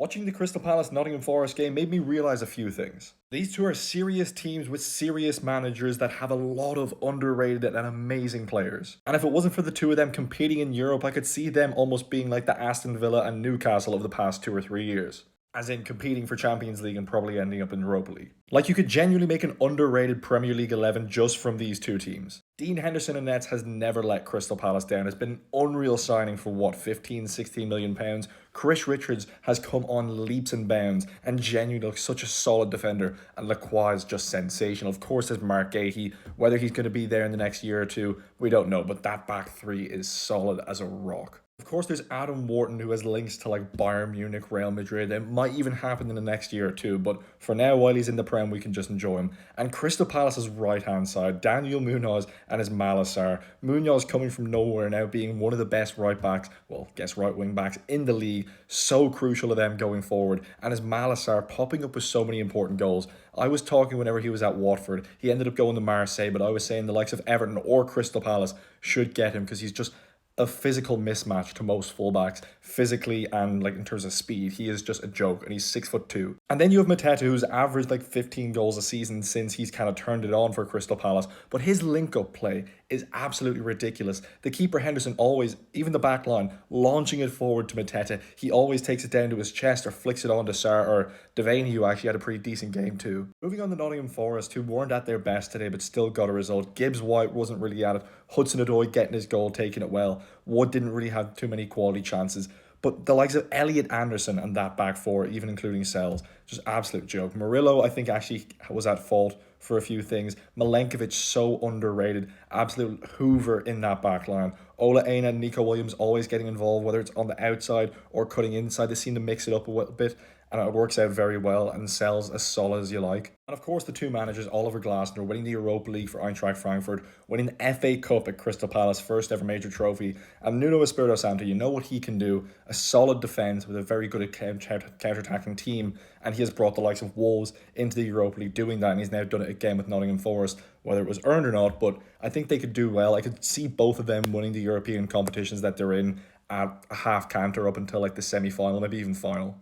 Watching the Crystal Palace Nottingham Forest game made me realise a few things. These two are serious teams with serious managers that have a lot of underrated and amazing players. And if it wasn't for the two of them competing in Europe, I could see them almost being like the Aston Villa and Newcastle of the past 2 or 3 years. As in competing for Champions League and probably ending up in Europa League. Like you could genuinely make an underrated Premier League 11 just from these two teams. Dean Henderson and Nets has never let Crystal Palace down. It's been an unreal signing for what, 15, 16 million pounds. Chris Richards has come on leaps and bounds and genuinely looks such a solid defender. And Lacroix is just sensational. Of course, there's Mark Gahey. Whether he's going to be there in the next year or two, we don't know. But that back three is solid as a rock. Of course, there's Adam Wharton, who has links to like Bayern Munich, Real Madrid. It might even happen in the next year or two, but for now, while he's in the Prem, we can just enjoy him. And Crystal Palace's right-hand side, Daniel Munoz and his Malasar. Munoz coming from nowhere now being one of the best right-backs, well, guess right-wing backs in the league. So crucial to them going forward. And his Malasar popping up with so many important goals. I was talking whenever he was at Watford. He ended up going to Marseille, but I was saying the likes of Everton or Crystal Palace should get him because he's just a physical mismatch to most fullbacks, physically and like in terms of speed. He is just a joke, and he's 6'2". And then you have Mateta, who's averaged like 15 goals a season since he's kind of turned it on for Crystal Palace. But his link-up play is absolutely ridiculous. The keeper Henderson always, even the back line, launching it forward to Mateta. He always takes it down to his chest or flicks it on to Sar or Devaney, who actually had a pretty decent game too. Moving on to Nottingham Forest, who weren't at their best today but still got a result. Gibbs White wasn't really at it. Hudson-Odoi getting his goal, taking it well. Wood didn't really have too many quality chances. But the likes of Elliot Anderson and that back four, even including Sells, just absolute joke. Murillo, I think, actually was at fault for a few things. Milenkovic, so underrated. Absolute hoover in that back line. Ola Aina and Nico Williams always getting involved, whether it's on the outside or cutting inside. They seem to mix it up a little bit, and it works out very well and Sells as solid as you like. And of course, the two managers, Oliver Glasner, winning the Europa League for Eintracht Frankfurt, winning the FA Cup at Crystal Palace, first ever major trophy, and Nuno Espirito Santo, you know what he can do. A solid defence with a very good counter-attacking team, and he has brought the likes of Wolves into the Europa League doing that, and he's now done it again with Nottingham Forest, whether it was earned or not, but I think they could do well. I could see both of them winning the European competitions that they're in at a half canter up until like the semi-final, maybe even final.